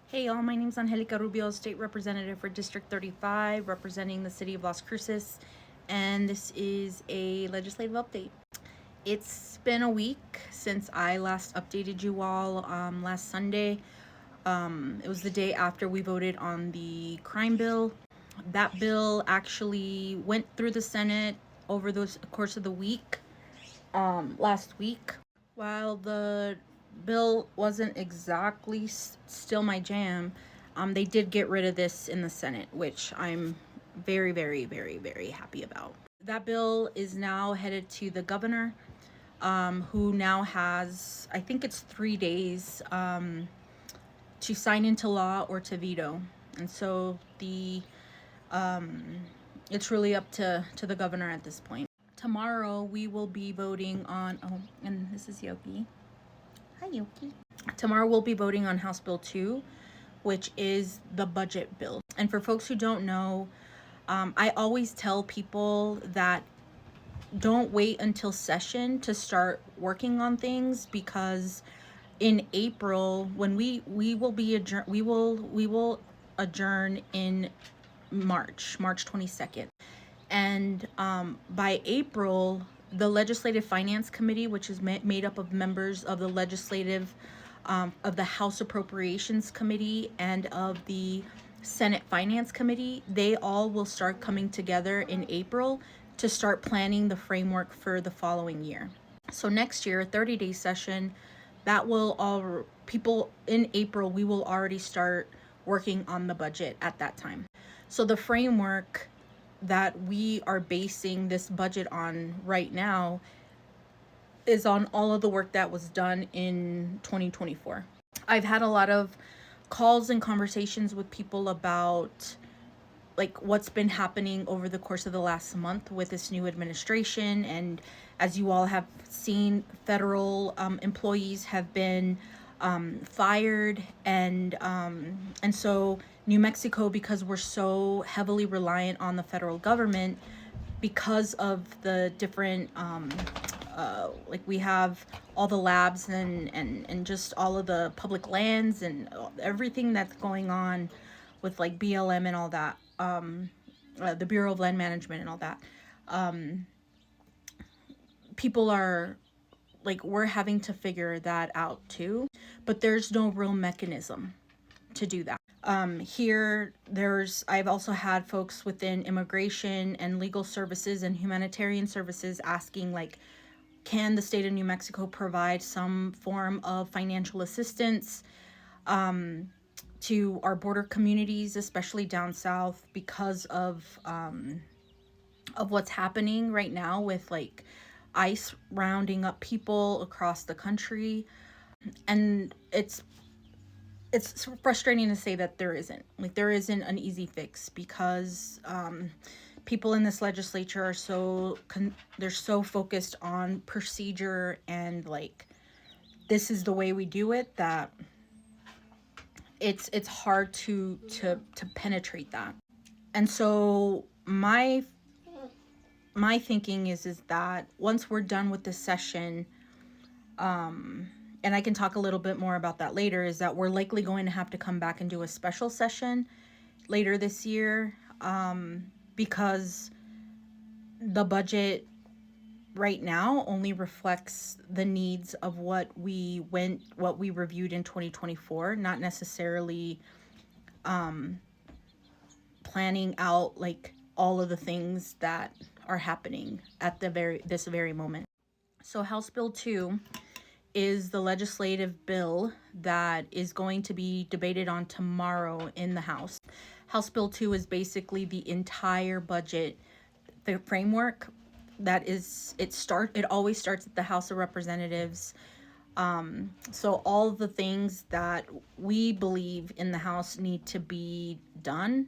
Hey y'all, my name is Angelica Rubio, State Representative for District 35, representing the City of Las Cruces, and this is a legislative update. It's been a week since I last updated you all last Sunday. It was the day after we voted on the crime bill. That bill actually went through the Senate over the course of the week, last week. While the bill wasn't exactly still my jam, they did get rid of this in the Senate, which I'm very, very, very, very happy about. That bill is now headed to the governor, who now has, I think it's 3 days, to sign into law or to veto. And so it's really up to the governor at this point. Tomorrow we will be voting on, oh, and this is Yoki. Hi, Yoki. Tomorrow we'll be voting on House Bill 2, which is the budget bill. And for folks who don't know, I always tell people that don't wait until session to start working on things, because in April, when we will be we will adjourn in March 22nd. And by April, the Legislative Finance Committee, which is made up of members of the legislative, of the House Appropriations Committee and of the Senate Finance Committee, they all will start coming together in April to start planning the framework for the following year. So next year, a 30-day session, that will all, people in April, we will already start working on the budget at that time. So the framework that we are basing this budget on right now is on all of the work that was done in 2024. I've had a lot of calls and conversations with people about like what's been happening over the course of the last month with this new administration. And as you all have seen, federal employees have been fired, and so New Mexico, because we're so heavily reliant on the federal government, because of the different like we have all the labs and just all of the public lands and everything that's going on with like BLM and all that, the Bureau of Land Management and all that, people are like, we're having to figure that out too, but there's no real mechanism to do that. I've also had folks within immigration and legal services and humanitarian services asking, like, can the state of New Mexico provide some form of financial assistance to our border communities, especially down south, because of what's happening right now with like ICE rounding up people across the country. And it's frustrating to say that there isn't an easy fix, because people in this legislature are they're so focused on procedure and like this is the way we do it, that it's hard to penetrate that. And so my thinking is that once we're done with this session, and I can talk a little bit more about that later, is that we're likely going to have to come back and do a special session later this year, because the budget right now only reflects the needs of what we reviewed in 2024, not necessarily planning out like all of the things that are happening at this very moment. So House Bill 2 is the legislative bill that is going to be debated on tomorrow in the House. House Bill 2 is basically the entire budget, the framework that is, it always starts at the House of Representatives. So all the things that we believe in the House need to be done,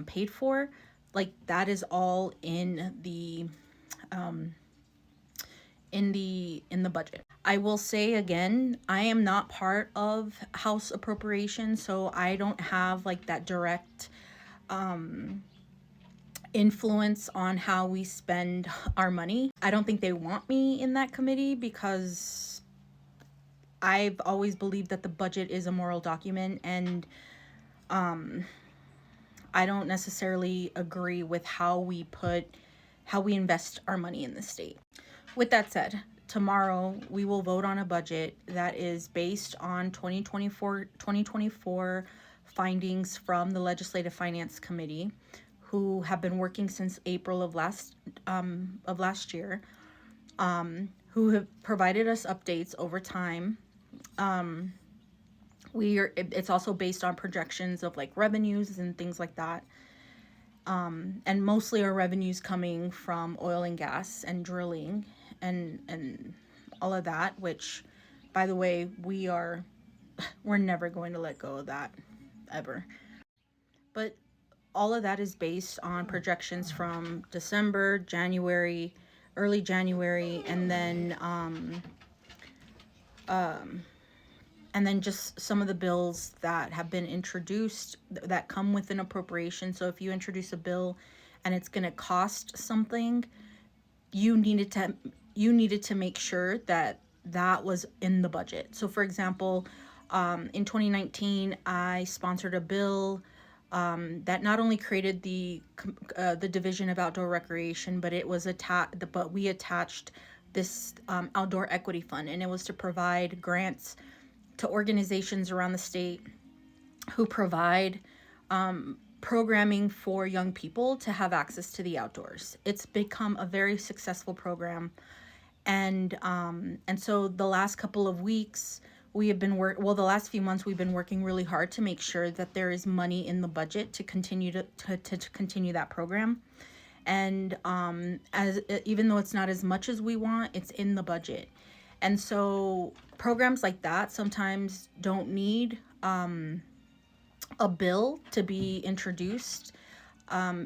paid for, like that is all in the budget. I will say again, I am not part of House Appropriations, so I don't have like that direct influence on how we spend our money. I don't think they want me in that committee, because I've always believed that the budget is a moral document, and I don't necessarily agree with how we invest our money in the state. With that said, tomorrow we will vote on a budget that is based on 2024 findings from the Legislative Finance Committee, who have been working since April of last year, who have provided us updates over time. It's also based on projections of like revenues and things like that. And mostly our revenues coming from oil and gas and drilling and all of that, which, by the way, we're never going to let go of that, ever. But all of that is based on projections from December, January, early January, and then just some of the bills that have been introduced that come with an appropriation. So if you introduce a bill and it's going to cost something, you needed to make sure that that was in the budget. So for example, in 2019, I sponsored a bill that not only created the Division of Outdoor Recreation, but we attached this outdoor equity fund, and it was to provide grants to organizations around the state who provide programming for young people to have access to the outdoors. It's become a very successful program, and so the last couple of weeks we have been the last few months we've been working really hard to make sure that there is money in the budget to continue to continue that program. And even though it's not as much as we want, it's in the budget. And so programs like that sometimes don't need a bill to be introduced,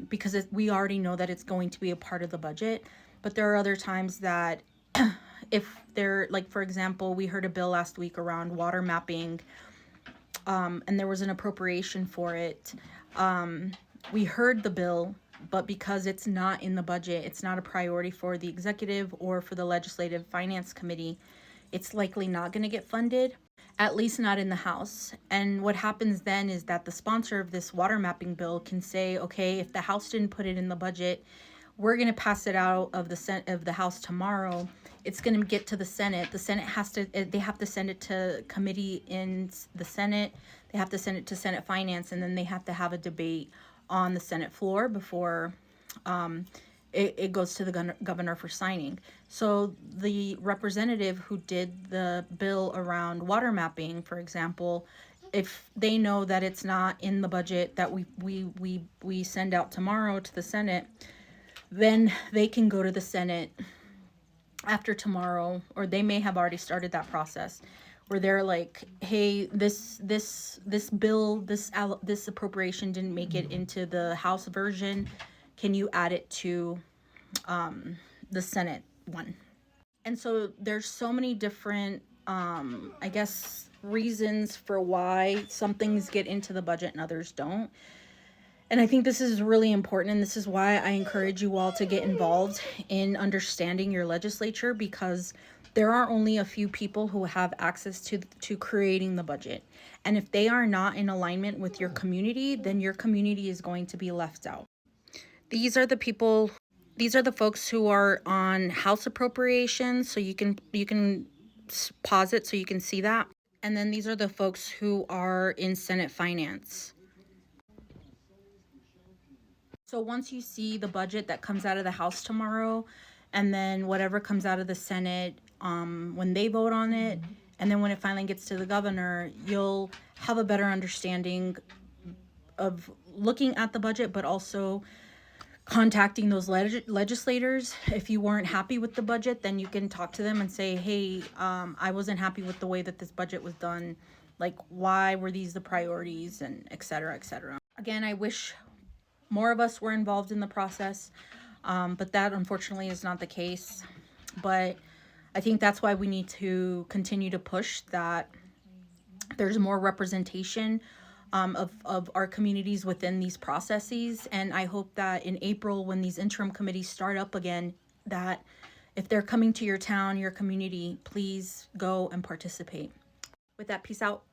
because we already know that it's going to be a part of the budget. But there are other times that if they're, like, for example, we heard a bill last week around water mapping, and there was an appropriation for it. We heard the bill, but because it's not in the budget, it's not a priority for the executive or for the Legislative Finance Committee, it's likely not going to get funded, at least not in the House. And what happens then is that the sponsor of this water mapping bill can say, okay, if the House didn't put it in the budget, we're going to pass it out of the House tomorrow. It's going to get to the Senate. The Senate they have to send it to committee in the Senate. They have to send it to Senate Finance, and then they have to have a debate on the Senate floor before it goes to the governor for signing. So the representative who did the bill around water mapping, for example, if they know that it's not in the budget that we send out tomorrow to the Senate, then they can go to the Senate after tomorrow, or they may have already started that process, where they're like, hey, this bill, this appropriation didn't make it into the House version. Can you add it to the Senate one? And so there's so many different, I guess, reasons for why some things get into the budget and others don't. And I think this is really important, and this is why I encourage you all to get involved in understanding your legislature, because there are only a few people who have access to creating the budget. And if they are not in alignment with your community, then your community is going to be left out. These are the folks who are on House appropriations, so you can pause it so you can see that. And then these are the folks who are in Senate Finance. So once you see the budget that comes out of the House tomorrow, and then whatever comes out of the Senate, when they vote on it, and then when it finally gets to the governor, you'll have a better understanding of looking at the budget, but also contacting those legislators. If you weren't happy with the budget, then you can talk to them and say, hey, I wasn't happy with the way that this budget was done. Like, why were these the priorities, and et cetera, et cetera. Again, I wish more of us were involved in the process, but that unfortunately is not the case. But I think that's why we need to continue to push that there's more representation of our communities within these processes. And I hope that in April, when these interim committees start up again, that if they're coming to your town, your community, please go and participate. With that, peace out.